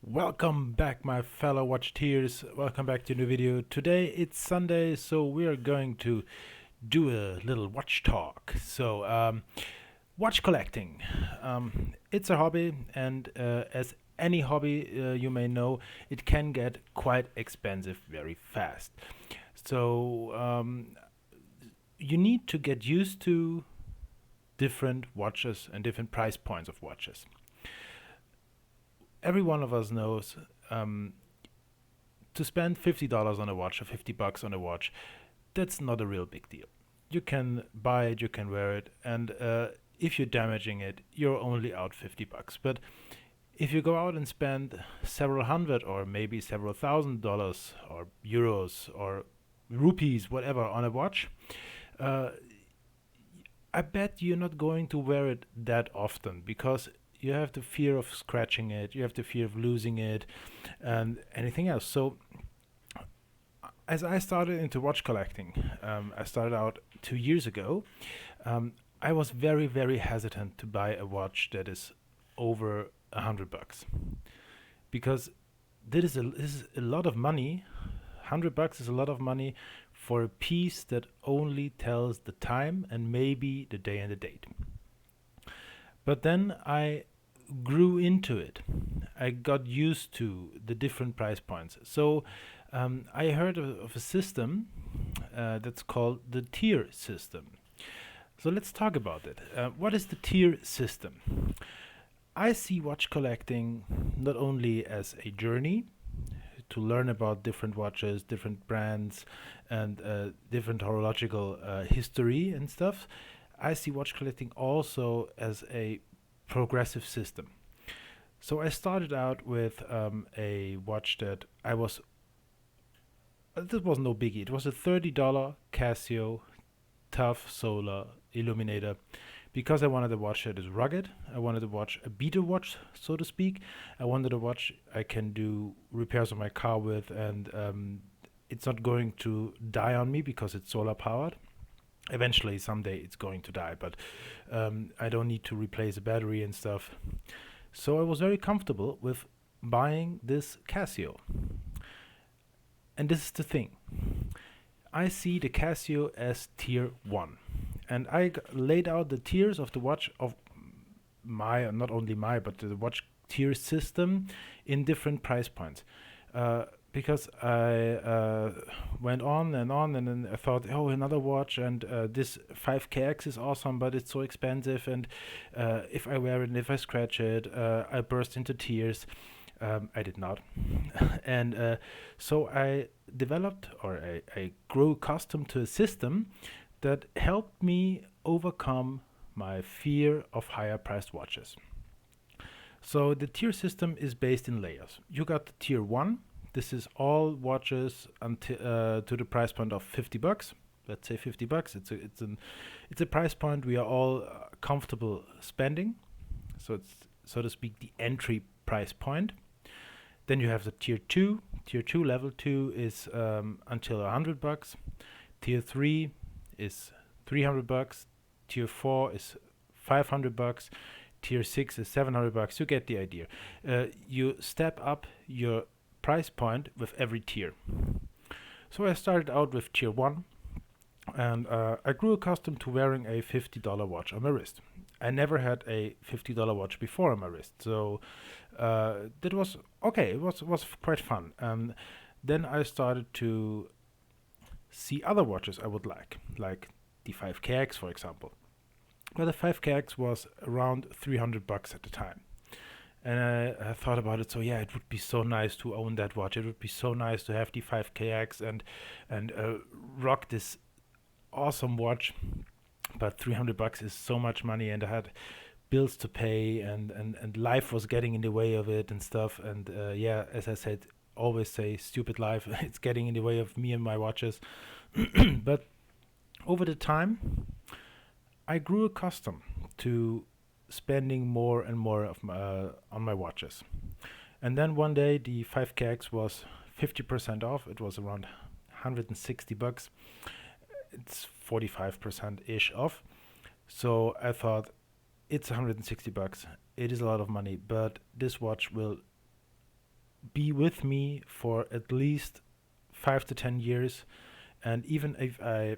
Welcome back, my fellow watcheteers. Welcome back to a new video. Today it's Sunday, so we are going to do a little watch talk. Watch collecting. It's a hobby, and as any hobby you may know, it can get quite expensive very fast. So, you need to get used to different watches and different price points of watches. Every one of us knows to spend $50 on a watch or $50 on a watch, that's not a real big deal. You can buy it, you can wear it, and if you're damaging it, you're only out $50. But if you go out and spend several hundred or maybe several $1,000s or euros or rupees, whatever, on a watch, uh, I bet you're not going to wear it that often because you have the fear of scratching it, you have the fear of losing it, and anything else. So, as I started into watch collecting, I started out 2 years ago. I was very, very hesitant to buy a watch that is over $100 because this is a lot of money. $100 is a lot of money for a piece that only tells the time and maybe the day and the date. But then I grew into it. I got used to the different price points. So I heard of a system that's called the tier system. So let's talk about it. What is the tier system? I see watch collecting not only as a journey to learn about different watches, different brands, and different horological history and stuff. I see watch collecting also as a progressive system. So I started out with a watch that I was. This was no biggie. It was a $30 Casio Tough Solar Illuminator because I wanted a watch that is rugged. I wanted to watch a beater watch, so to speak. I wanted a watch I can do repairs on my car with, and it's not going to die on me because it's solar powered. Eventually, someday it's going to die, but I don't need to replace a battery and stuff. So I was very comfortable with buying this Casio. And this is the thing. I see the Casio as tier 1. And I laid out the tiers of the watch of my, not only my, but the watch tier system in different price points. Because I went on, and then I thought, oh, another watch, and this 5KX is awesome, but it's so expensive, and if I wear it and if I scratch it, I burst into tears. I did not. And so I developed, or I grew accustomed to a system that helped me overcome my fear of higher priced watches. So the tier system is based in layers. You got the tier 1. This is all watches until to the price point of $50. Let's say $50. It's a price point we are all comfortable spending. So it's, so to speak, the entry price point. Then you have the tier 2. Tier 2, level 2 is until $100. Tier 3 is $300. Tier 4 is $500. Tier 6 is $700. You get the idea. You step up your price point with every tier. So I started out with tier 1, and I grew accustomed to wearing a $50 watch on my wrist. I never had a $50 watch before on my wrist, so that was okay. It was quite fun. Then I started to see other watches I would like the 5KX, for example. Well, the 5KX was around $300 at the time. And I thought about it. So yeah, it would be so nice to own that watch. It would be so nice to have the 5KX and rock this awesome watch. But $300 is so much money, and I had bills to pay, and life was getting in the way of it and stuff. And yeah, as I said, always say stupid life. It's getting in the way of me and my watches. But over the time, I grew accustomed to spending more and more of on my watches. And then one day the 5KX was 50% off. It was around $160. It's 45% ish off. So I thought, it's $160. It is a lot of money, but this watch will be with me for at least 5 to 10 years. And even if I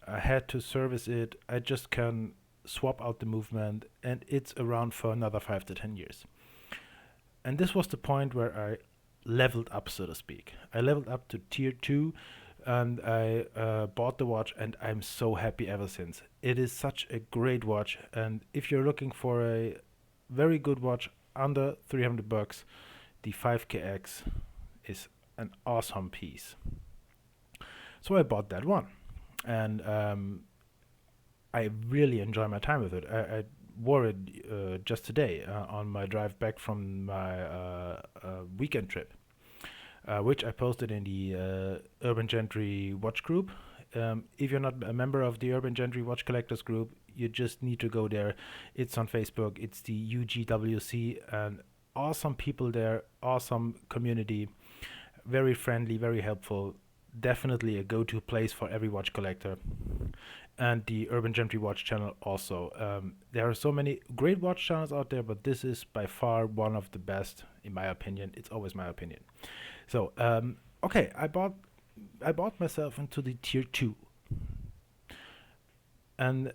had to service it, I just can swap out the movement and it's around for another 5 to 10 years. And this was the point where I leveled up, so to speak. I leveled up to tier 2 and I bought the watch, and I'm so happy ever since. It is such a great watch, and if you're looking for a very good watch under 300 bucks, the 5KX is an awesome piece. So I bought that one, and I really enjoy my time with it. I wore it just today on my drive back from my weekend trip, which I posted in the Urban Gentry watch group. If you're not a member of the Urban Gentry Watch Collectors group, you just need to go there. It's on Facebook. It's the UGWC, and awesome people there, awesome community, very friendly, very helpful. Definitely a go-to place for every watch collector. And the Urban Gentry Watch channel also. There are so many great watch channels out there, but this is by far one of the best, in my opinion. It's always my opinion. So, okay, I bought myself into the tier 2. And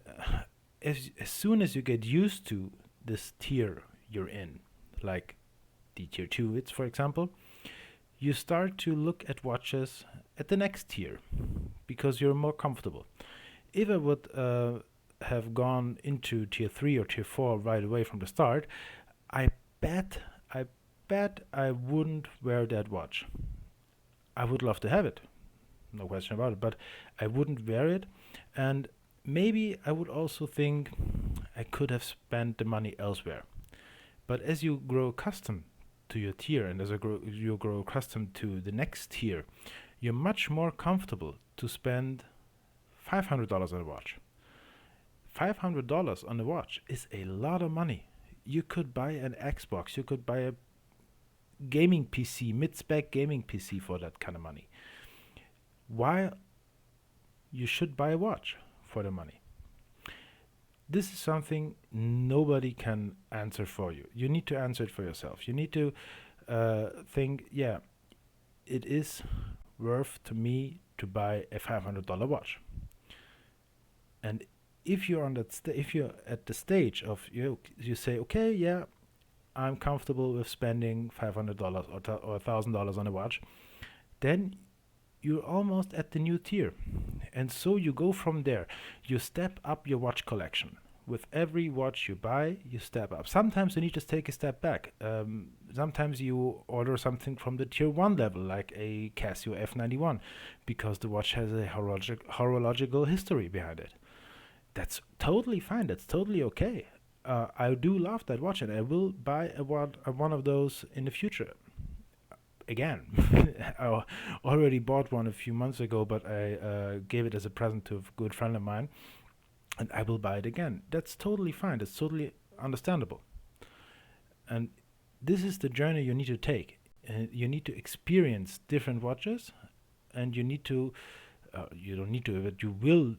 as soon as you get used to this tier you're in, like the tier 2 it's for example, you start to look at watches at the next tier because you're more comfortable. If I would have gone into tier 3 or tier 4 right away from the start, I bet I bet I wouldn't wear that watch. I would love to have it, no question about it, but I wouldn't wear it. And maybe I would also think I could have spent the money elsewhere. But as you grow accustomed to your tier, and as you grow accustomed to the next tier, you're much more comfortable to spend $500 on a watch. $500 on a watch is a lot of money. You could buy an Xbox, you could buy a gaming PC, mid-spec gaming PC for that kind of money. Why you should buy a watch for the money? This is something nobody can answer for you. You need to answer it for yourself. You need to think, yeah, it is worth to me to buy a $500 watch. And if you're on that, if you're at the stage of you say, okay, yeah, I'm comfortable with spending $500 or $1,000 on a watch, then you're almost at the new tier. And so you go from there. You step up your watch collection. With every watch you buy, you step up. Sometimes you need to take a step back. Sometimes you order something from the tier 1 level, like a Casio F91, because the watch has a horological history behind it. That's totally fine. That's totally okay. I do love that watch, and I will buy one of those in the future. Again, I already bought one a few months ago, but I gave it as a present to a good friend of mine, and I will buy it again. That's totally fine. That's totally understandable. And this is the journey you need to take. You need to experience different watches, and you need to, you don't need to, but you will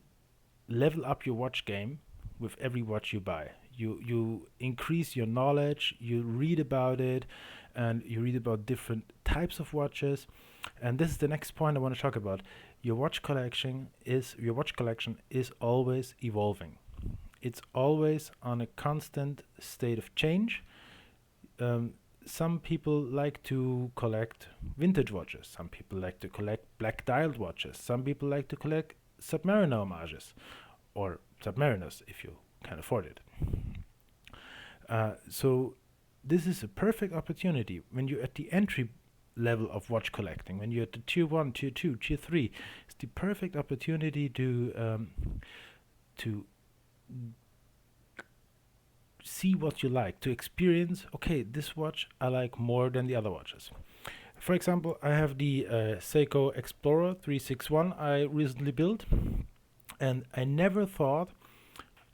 level up your watch game with every watch you buy. You increase your knowledge, you read about it, and you read about different types of watches. And this is the next point I want to talk about. Your watch collection is always evolving. It's always on a constant state of change. Some people like to collect vintage watches. Some people like to collect black dialed watches. Some people like to collect Submariner homages, or Submariners if you can afford it. So this is a perfect opportunity when you're at the entry level of watch collecting, when you're at the tier 1, tier 2, tier 3. It's the perfect opportunity to see what you like, to experience, okay, this watch I like more than the other watches. For example, I have the Seiko Explorer 361 I recently built, and I never thought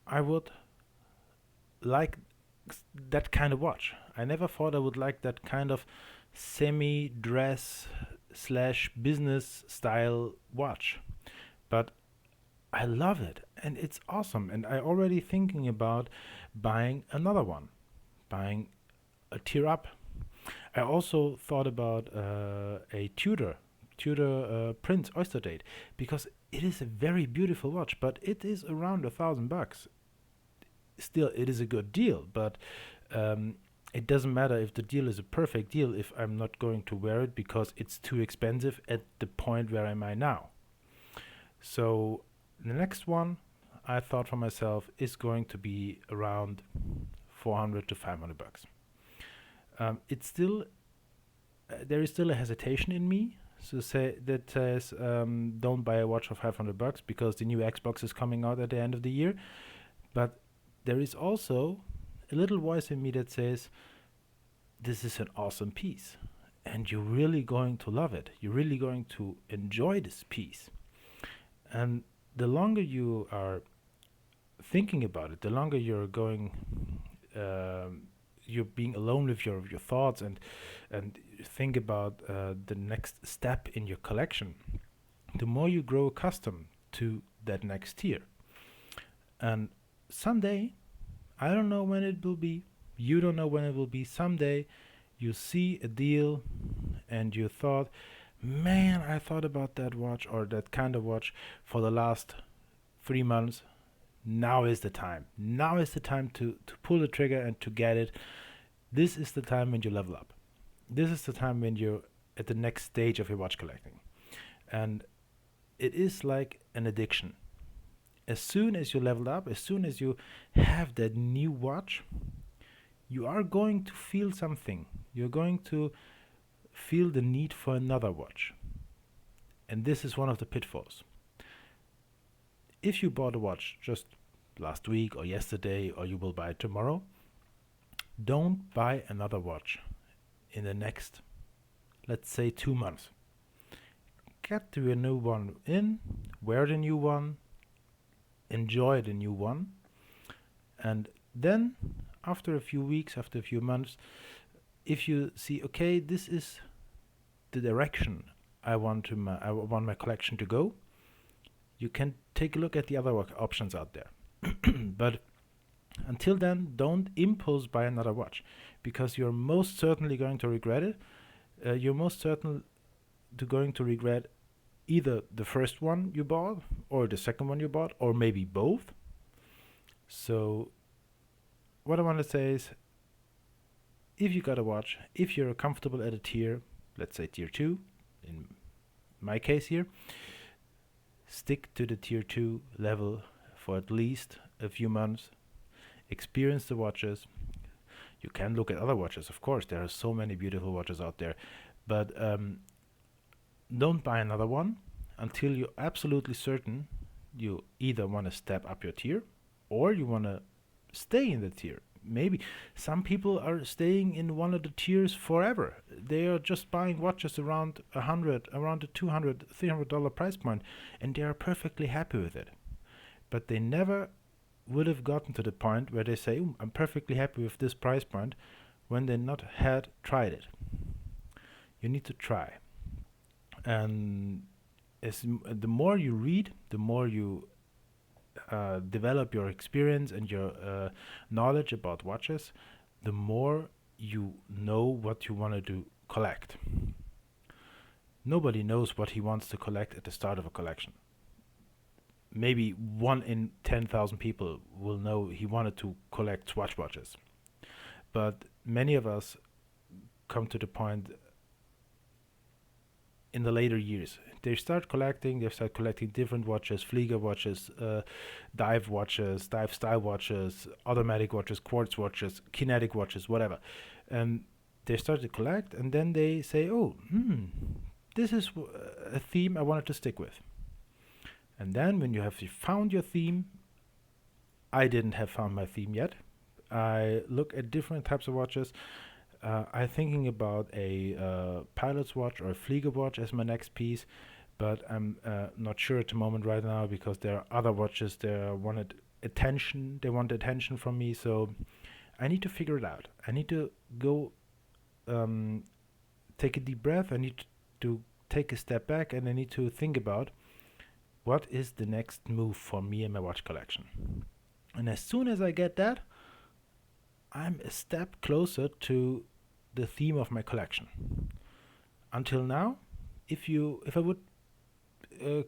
I would like that kind of watch. I never thought I would like that kind of semi-dress / business style watch. But I love it, and it's awesome, and I already thinking about buying another one, buying a tier up. I also thought about a Tudor Prince Oyster Date, because it is a very beautiful watch, but it is around $1,000. Still, it is a good deal, but um, it doesn't matter if the deal is a perfect deal if I'm not going to wear it because it's too expensive at the point where am I now. So the next one I thought for myself is going to be around 400 to 500 bucks. It's still there is still a hesitation in me to say that says don't buy a watch for 500 bucks because the new Xbox is coming out at the end of the year. But there is also a little voice in me that says this is an awesome piece and you're really going to love it. You're really going to enjoy this piece. And the longer you are thinking about it, the longer you're being alone with your thoughts and think about the next step in your collection, the more you grow accustomed to that next tier. And someday, I don't know when it will be, you don't know when it will be, someday you see a deal and you thought, man, I thought about that watch or that kind of watch for the last 3 months. Now is the time. Now is the time to pull the trigger and to get it. This is the time when you level up. This is the time when you're at the next stage of your watch collecting. And it is like an addiction. As soon as you leveled up, as soon as you have that new watch, you are going to feel something. You're going to feel the need for another watch. And this is one of the pitfalls. If you bought a watch just last week or yesterday, or you will buy it tomorrow, don't buy another watch in the next, let's say, 2 months. Get to a new one in, wear the new one, enjoy the new one, and then after a few weeks, after a few months, if you see, okay, this is the direction I want my collection to go, you can take a look at the other options out there. But until then, don't impulse buy another watch, because you're most certainly going to regret it. You're most certain going to regret either the first one you bought or the second one you bought, or maybe both. So what I want to say is, if you got a watch, if you're comfortable at a tier, let's say tier 2, in my case here, stick to the tier 2 level for at least a few months. Experience the watches. You can look at other watches, of course. There are so many beautiful watches out there. But don't buy another one until you're absolutely certain you either want to step up your tier or you want to stay in the tier. Maybe some people are staying in one of the tiers forever. They are just buying watches around around the $200, $300 price point, and they are perfectly happy with it. But they never would have gotten to the point where they say, I'm perfectly happy with this price point, when they not had tried it. You need to try. And the more you read, the more you develop your experience and your knowledge about watches, the more you know what you want to collect. Nobody knows what he wants to collect at the start of a collection. Maybe 1 in 10,000 people will know he wanted to collect Swatch watches. But many of us come to the point in the later years. They start collecting different watches, Flieger watches, dive style watches, automatic watches, quartz watches, kinetic watches, whatever. And they start to collect, and then they say, this is a theme I wanted to stick with. And then when you have found your theme, I didn't have found my theme yet. I look at different types of watches. I'm thinking about a pilot's watch or a Flieger watch as my next piece, but I'm not sure at the moment right now, because there are other watches that wanted attention. They want attention from me, so I need to figure it out. I need to go take a deep breath. I need to take a step back, and I need to think about what is the next move for me and my watch collection. And as soon as I get that, I'm a step closer to the theme of my collection. Until now, if I would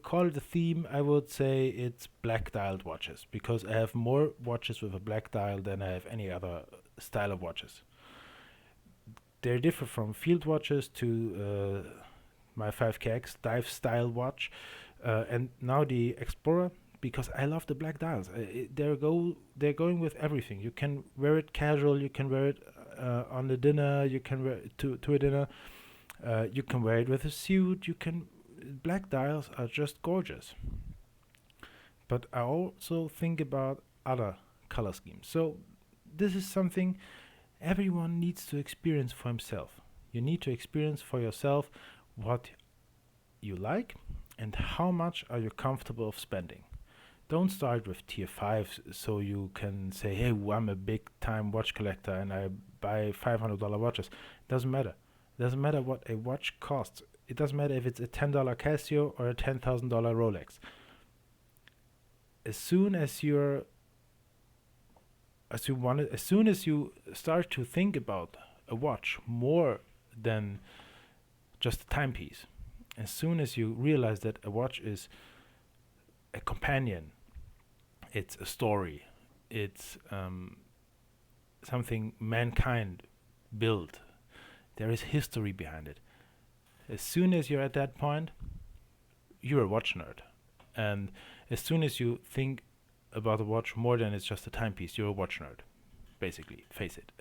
call it a theme, I would say it's black dialed watches, because I have more watches with a black dial than I have any other style of watches. They differ from field watches to my 5KX dive style watch, and now the Explorer, because I love the black dials. They're going with everything. You can wear it casual, you can wear it on the dinner, you can wear it to a dinner, you can wear it with a suit. Black dials are just gorgeous. But I also think about other color schemes. So this is something everyone needs to experience for himself. You need to experience for yourself what you like and how much are you comfortable of spending. Don't start with tier 5 so you can say, hey, I'm a big time watch collector and I buy $500 watches. Doesn't matter. It doesn't matter what a watch costs. It doesn't matter if it's a $10 Casio or a $10,000 Rolex. As soon as you start to think about a watch more than just a timepiece, as soon as you realize that a watch is a companion, it's a story, it's something mankind built, there is history behind it. As soon as you're at that point, you're a watch nerd. And as soon as you think about a watch more than it's just a timepiece, you're a watch nerd. Basically, face it.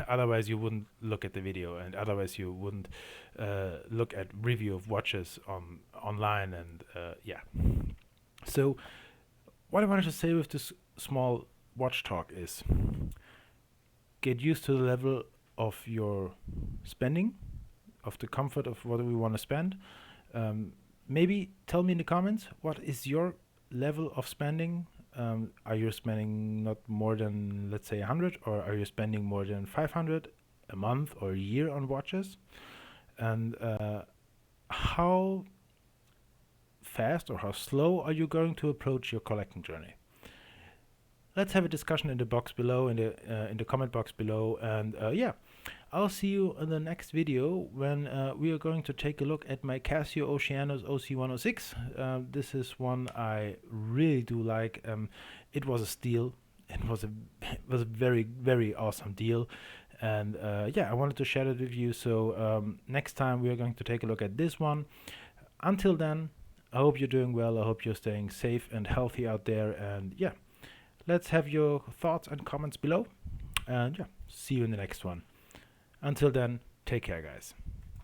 Otherwise, you wouldn't look at the video, and otherwise you wouldn't look at review of watches online, and yeah. So, what I wanted to say with this small watch talk is, get used to the level of your spending, of the comfort of what we want to spend. Maybe tell me in the comments, what is your level of spending? Are you spending not more than, let's say, 100, or are you spending more than 500 a month or a year on watches? And how fast or how slow are you going to approach your collecting journey? Let's have a discussion in the box below, in the comment box below, and yeah, I'll see you in the next video when we are going to take a look at my Casio Oceanos OC106. This is one I really do like. It was a steal. It was a very, very awesome deal, and yeah, I wanted to share it with you. So next time we are going to take a look at this one. Until then, I hope you're doing well. I hope you're staying safe and healthy out there, and yeah, let's have your thoughts and comments below, and yeah, see you in the next one. Until then, take care, guys.